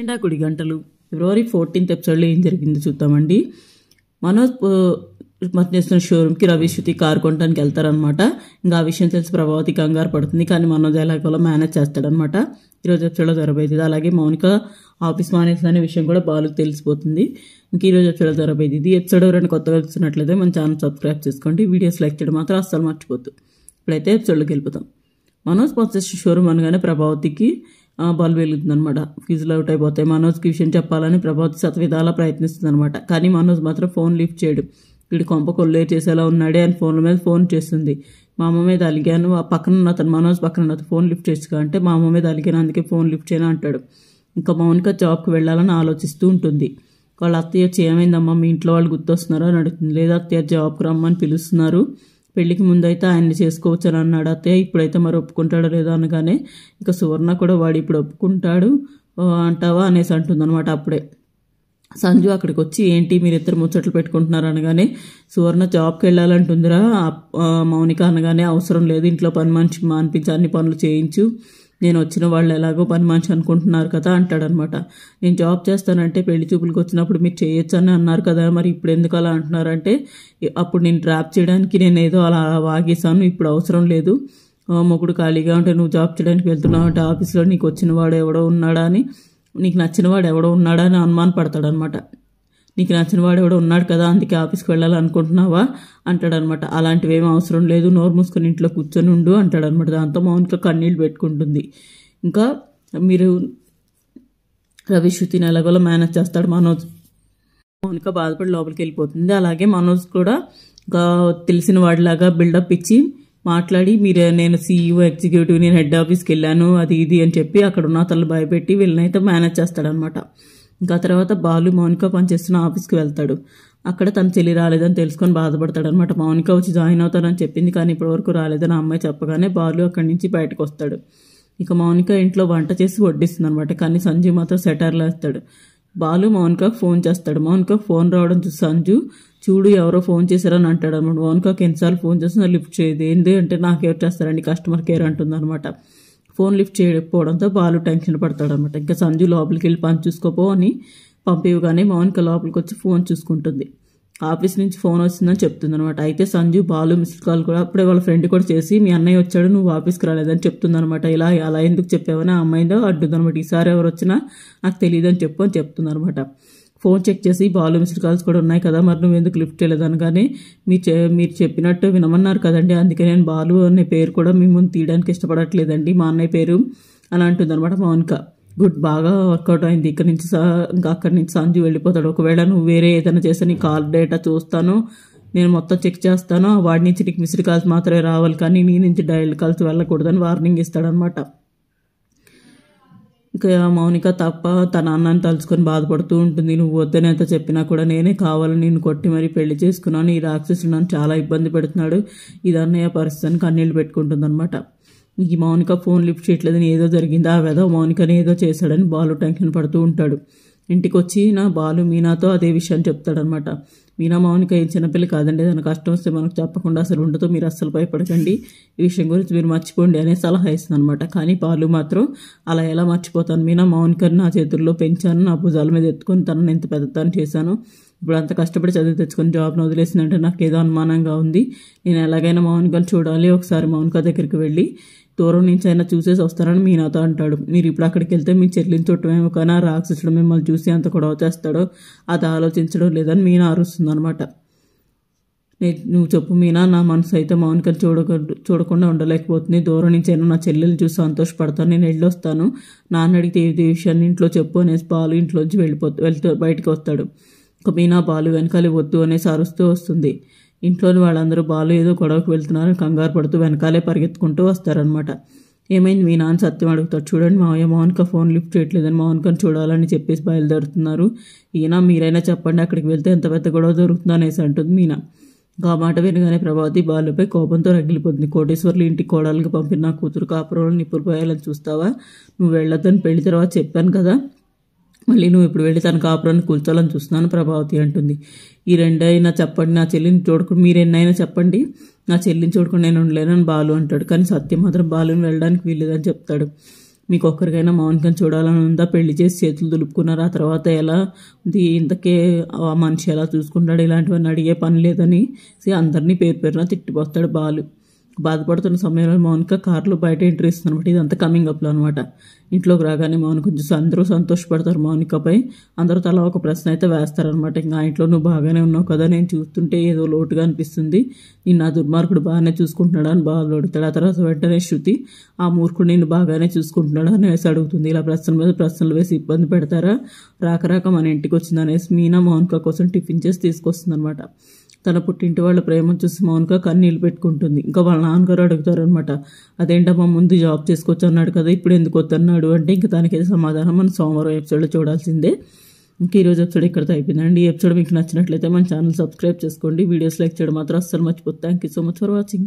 ఎండాకుడి గంటలు ఫిబ్రవరి 14th ఎపిసోడ్లో ఏం జరిగిందో చూద్దామండి. మనోజ్ చేస్తున్న షోరూమ్కి రవి శృతి కారు కొనడానికి వెళ్తారనమాట. ఇంకా ఆ విషయం తెలిసి ప్రభావతి కంగారు పడుతుంది, కానీ మనోజ్ ఎలాగోలా మేనేజ్ చేస్తాడనమాట. ఈరోజు ఎపిసోడ్లో జరగబోయేది. అలాగే మౌనిక ఆఫీస్ మానేసింది అనే విషయం కూడా బాలుకి తెలిసిపోతుంది. ఇంక ఈరోజు ఎపిసోడ్లో జరగబోయేది. ఇది ఎపిసోడ్ ఎవరైనా కొత్తగా చూస్తున్నట్లయితే మన ఛానల్ సబ్స్క్రైబ్ చేసుకోండి, వీడియోస్ లైక్ చేయడం మాత్రం అస్సలు మర్చిపోద్దు. ఇప్పుడైతే ఎపిసోడ్లోకి వెళ్ళిపోతాం. మనోజ్ చేస్తున్న షోరూమ్ అనగానే ప్రభావతికి బల్బు వెలుగుతుంది అనమాట. ఫీజులు అవుట్ అయిపోతాయి. మనోజ్కి విషయం చెప్పాలని ప్రభావతి శతవిధాలా ప్రయత్నిస్తుంది అనమాట. కానీ మనోజ్ మాత్రం ఫోన్ లిఫ్ట్ చేయడు. వీడు కొంప కొల్లే చేసేలా ఉన్నాడే అని ఫోన్ల మీద ఫోన్ చేస్తుంది. మా అమ్మ మీద అలిగాను, ఆ పక్కన ఉన్న అతను మనోజ్ పక్కన ఉన్న ఫోన్ లిఫ్ట్ చేసుకో అంటే మా అమ్మ మీద అలిగాను, అందుకే ఫోన్ లిఫ్ట్ చేయను అంటాడు. ఇంకా మౌనిక జాబ్కి వెళ్ళాలని ఆలోచిస్తూ ఉంటుంది. వాళ్ళ అత్తయ్య వచ్చి ఏమైందమ్మా మీ ఇంట్లో వాళ్ళు గుర్తొస్తున్నారో అని అడుగుతుంది. లేదా అత్తయ్య జాబ్కి రమ్మని పిలుస్తున్నారు, పెళ్లికి ముందైతే ఆయన్ని చేసుకోవచ్చు అని అన్నాడు అత్తయ్య, ఇప్పుడైతే మరి ఒప్పుకుంటాడో లేదో అనగానే ఇక సువర్ణ కూడా వాడు ఇప్పుడు ఒప్పుకుంటాడు అంటావా అనేసి అంటుంది అనమాట. అప్పుడే సంజు అక్కడికి వచ్చి ఏంటి మీరిద్దరు ముచ్చట్లు పెట్టుకుంటున్నారు అనగానే సువర్ణ జాబ్కి వెళ్ళాలంటుందిరా. మౌనిక అనగానే అవసరం లేదు, ఇంట్లో పని మనిషి మానిపించి అన్ని పనులు చేయించు, నేను వచ్చిన వాళ్ళు ఎలాగో పని మనిషి అనుకుంటున్నారు కదా అంటాడనమాట. నేను జాబ్ చేస్తానంటే పెళ్లి చూపులకు వచ్చినప్పుడు మీరు చేయొచ్చు అని అన్నారు కదా, మరి ఇప్పుడు ఎందుకు అలా అంటున్నారంటే అప్పుడు నేను ట్రాప్ చేయడానికి నేను ఏదో అలా వాగేశాను, ఇప్పుడు అవసరం లేదు, మొగుడు ఖాళీగా ఉంటే నువ్వు జాబ్ చేయడానికి వెళ్తున్నావు అంటే ఆఫీస్లో నీకు వచ్చిన వాడు ఎవడో ఉన్నాడా అని, నీకు నచ్చిన వాడు ఎవడో ఉన్నాడా అని అనుమాన పడతాడనమాట. నీకు నచ్చిన వాడు ఎవడో ఉన్నాడు కదా అందుకే ఆఫీస్కి వెళ్ళాలనుకుంటున్నావా అంటాడనమాట. అలాంటివి ఏమీ అవసరం లేదు, నోరు మూసుకొని ఇంట్లో కూర్చొని ఉండు అంటాడనమాట. దాంతో మౌనిక కన్నీళ్ళు పెట్టుకుంటుంది. ఇంకా మీరు రవి శృతిని ఎలాగోలా మేనేజ్ చేస్తాడు మనోజ్. మౌనిక బాధపడి లోపలికి వెళ్ళిపోతుంది. అలాగే మనోజ్ కూడా తెలిసిన వాడిలాగా బిల్డప్ ఇచ్చి మాట్లాడి నేను సీఈఓ ఎగ్జిక్యూటివ్, నేను హెడ్ ఆఫీస్కి వెళ్ళాను అది ఇది అని చెప్పి అక్కడ ఉన్న తల్లు భయపెట్టి వీళ్ళనైతే మేనేజ్ చేస్తాడనమాట. ఇంకా తర్వాత బాలు మౌనిక పనిచేస్తున్న ఆఫీస్కి వెళ్తాడు. అక్కడ తన చెల్లి రాలేదని తెలుసుకొని బాధపడతాడనమాట. మౌనిక వచ్చి జాయిన్ అవుతానని చెప్పింది కానీ ఇప్పటివరకు రాలేదని అమ్మాయి చెప్పగానే బాలు అక్కడి నుంచి బయటకు వస్తాడు. ఇక మౌనిక ఇంట్లో వంట చేసి వడ్డిస్తుంది అనమాట. కానీ సంజు మాత్రం సెటర్లు వేస్తాడు. బాలు మౌనికకు ఫోన్ చేస్తాడు. మౌనికకు ఫోన్ రావడం చూసి సంజు చూడు ఎవరో ఫోన్ చేశారని అంటాడు అనమాట. మౌనికకి ఎన్నిసార్లు ఫోన్ చేస్తున్నా లిఫ్ట్ చేయదు. ఏంది అంటే నాకెవరు చేస్తారండి కస్టమర్ కేర్ అంటుంది అనమాట. ఫోన్ లిఫ్ట్ చేయకపోవడంతో బాలు టెన్షన్ పడతాడనమాట. ఇంకా సంజు లోపలికి వెళ్ళి పని చూసుకోపో అని పంపివ్వగానే మౌనిక లోపలికి వచ్చి ఫోన్ చూసుకుంటుంది. ఆఫీస్ నుంచి ఫోన్ వచ్చిందని చెప్తుంది అనమాట. అయితే సంజు బాలు మిస్డ్ కాల్ కూడా అప్పుడే వాళ్ళ ఫ్రెండ్ కూడా చేసి మీ అన్నయ్య వచ్చాడు నువ్వు ఆఫీస్కి రాలేదని చెప్తుంది అనమాట. అలా ఎందుకు చెప్పావని ఆ అమ్మాయితో అడ్డుంది అనమాట. ఈసారి ఎవరు వచ్చినా నాకు తెలియదు అని చెప్పు అని చెప్తుంది అనమాట. ఫోన్ చెక్ చేసి బాలు మిస్డ్ కాల్స్ కూడా ఉన్నాయి కదా మరి నువ్వు ఎందుకు లిఫ్ట్ చేయలేదు అనగానే మీరు చెప్పినట్టు వినమన్నారు కదండి, అందుకే నేను బాలు అనే పేరు కూడా మీ ముందు తీయడానికి ఇష్టపడట్లేదండి, మా అన్నయ్య పేరు అని అంటుంది అనమాట మౌనిక. గుడ్, బాగా వర్కౌట్ అయింది. ఇంకా అక్కడి నుంచి సంజు వెళ్ళిపోతాడు. ఒకవేళ నువ్వు వేరే ఏదైనా చేస్తే నీ కాల్ డేటా చూస్తాను, నేను మొత్తం చెక్ చేస్తాను, వాడి నుంచి నీకు మిస్డ్ కాల్స్ మాత్రమే రావాలి కానీ నీ నుంచి డైల్ కాల్స్ వెళ్ళకూడదని వార్నింగ్ ఇస్తాడనమాట. ఇంకా మౌనిక తప్ప తన అన్నాన్ని తలుచుకొని బాధపడుతూ ఉంటుంది. నువ్వు వద్దని ఎంత చెప్పినా కూడా నేనే కావాలని నిన్ను కొట్టి మరీ పెళ్లి చేసుకున్నాను, ఈ రాక్షసుడు నన్ను చాలా ఇబ్బంది పెడుతున్నాడు, ఇది అన్నయ్య పరిస్థితిని కన్నీళ్ళు పెట్టుకుంటుంది అనమాట. ఈ మౌనిక ఫోన్ లిఫ్ట్ చేయట్లేదని ఏదో జరిగింది, ఆ వెధవ మౌనికని ఏదో చేశాడని బాలు టెన్షన్ పడుతూ ఉంటాడు. ఇంటికి వచ్చి బాలు మీనాతో అదే విషయాన్ని చెప్తాడనమాట. మీనా మౌనిక ఏం చిన్నపిల్ల కాదండి, ఏదైనా కష్టం వస్తే మనకు చెప్పకుండా అసలు ఉండదు, మీరు అస్సలు భయపడకండి, ఈ విషయం గురించి మీరు మర్చిపోండి అనే సలహా ఇస్తుంది అనమాట. కానీ బాలు మాత్రం అలా ఎలా మర్చిపోతాను, మీనా మౌనికని నా చేతుల్లో పెంచాను, నా భుజాల మీద ఎత్తుకొని తనని ఎంత పెద్దదాన్ని చేశాను, ఇప్పుడు అంత కష్టపడి చదివి తెచ్చుకొని జాబ్ను వదిలేసిందంటే నాకు ఏదో అనుమానంగా ఉంది, నేను ఎలాగైనా మౌనికని చూడాలి, ఒకసారి మౌనిక దగ్గరికి వెళ్ళి దూరం నుంచి అయినా చూసేసి వస్తారని మీనాతో అంటాడు. మీరు ఇప్పుడు అక్కడికి వెళ్తే మీ చెల్లిని చుట్టమేమో కానీ ఆ రాక్షసుడు మిమ్మల్ని చూసి ఎంత గొడవ చేస్తాడో అది ఆలోచించడం లేదని మీనా అరుస్తుంది అనమాట. నువ్వు చెప్పు మీనా, నా మనసు అయితే మౌనికని చూడకుండా ఉండలేకపోతుంది, దూరం నుంచి అయినా నా చెల్లెలు చూసి సంతోషపడతాను, నేను వెళ్ళొస్తాను, నాన్న అడిగితే ఏ విషయాన్ని ఇంట్లో చెప్పు అనేసి బాలు ఇంట్లోంచి వెళ్తూ బయటకు వస్తాడు. ఇక మీనా బాలు వెనకాలి వద్దు అనేసి అరుస్తూ వస్తుంది. ఇంట్లోని వాళ్ళందరూ బాలు ఏదో గొడవకు వెళ్తున్నారని కంగారు పడుతూ వెనకాలే పరిగెత్తుకుంటూ వస్తారనమాట. ఏమైంది మీ నాన్న సత్యం అడుగుతాడు. చూడండి మావయ్య మౌనిక ఫోన్ లిఫ్ట్ చేయట్లేదని మౌనికని చూడాలని చెప్పేసి బయలుదేరుతున్నారు, ఈయన మీరైనా చెప్పండి అక్కడికి వెళ్తే ఎంత పెద్ద గొడవ దొరుకుతుందో అనేసి అంటుంది మీనా. ఆ మాట వినగానే ప్రభావతి బాలుపై కోపంతో రగిలిపోతుంది. కోటేశ్వర్లు ఇంటికి కోడలుగా పంపిన నా కూతురు కాపురంలో నిప్పులు పోయాలని చూస్తావా, నువ్వు వెళ్ళొద్దని పెళ్లి తర్వాత చెప్పాను కదా, మళ్ళీ నువ్వు ఇప్పుడు వెళ్ళి తన కాపురాన్ని కూల్చాలని చూస్తున్నాను ప్రభావతి అంటుంది. ఈ రెండైనా చెప్పండి, నా చెల్లిని చూడకుండా మీరెన్నైనా చెప్పండి, నా చెల్లిని చూడకుండా నేను ఉండలేనని బాలు అంటాడు. కానీ సత్యం మాత్రం బాలుని వెళ్ళడానికి వీల్లేదని చెప్తాడు. మీకు ఒక్కరికైనా మౌనికని చూడాలని ఉందా, పెళ్లి చేసి చేతులు దులుపుకున్నారు, ఆ తర్వాత ఎలా ఉంది, ఇంతకే ఆ మనిషి ఎలా చూసుకుంటాడు, ఇలాంటివన్నీ అడిగే పని లేదని అందరినీ పేరు పేరున తిట్టిపోతాడు బాలు. బాధపడుతున్న సమయంలో మౌనిక కారులో బయట ఎంట్రీ ఇస్తుంది అనమాట. ఇదంతా కమింగ్ అప్లో అనమాట. ఇంట్లోకి రాగానే మౌనిక చూసి అందరూ సంతోషపడతారు మౌనికపై. అందరూ తలా ఒక ప్రశ్న అయితే వేస్తారనమాట. ఇంకా ఆ ఇంట్లో నువ్వు బాగానే ఉన్నావు కదా, నేను చూస్తుంటే ఏదో లోటుగా అనిపిస్తుంది, నిన్ను ఆ దుర్మార్గుడు బాగానే చూసుకుంటున్నాడు అని బాగా అడుగుతాడు. ఆ తర్వాత వెంటనే శృతి ఆ మూర్ఖుడు నిన్ను బాగానే చూసుకుంటున్నాడు అనేసి అడుగుతుంది. ఇలా ప్రశ్నల మీద ప్రశ్నలు వేసి ఇబ్బంది పెడతారా, రాక మన ఇంటికి వచ్చింది అనేసి మీనా మౌనిక కోసం టిఫిన్ చేసి తీసుకొస్తుంది అనమాట. తన పుట్టింటి వాళ్ళ ప్రేమను చూసి మౌనిక కన్నీళ్ళు పెట్టుకుంటుంది. ఇంకా వాళ్ళ నాన్నగారు అడుగుతారనమాట, అదేంటమ్మా ముందు జాబ్ చేసుకోవచ్చు అన్నాడు కదా, ఇప్పుడు ఎందుకు వద్దన్నాడు అంటే ఇంకా దానికైతే సమాధానం మనం సోమవారం ఎపిసోడ్లో చూడాల్సిందే. ఇంకా ఈరోజు ఎపిసోడ్ ఇక్కడితో అయిపోయిందండి. ఈ ఎపిసోడ్ మీకు నచ్చినట్లయితే మన ఛానల్ సబ్స్క్రైబ్ చేసుకోండి. వీడియోస్ లైక్ చేయడం మాత్రం అస్సలు మర్చిపోతుంది. Thank you so much for watching.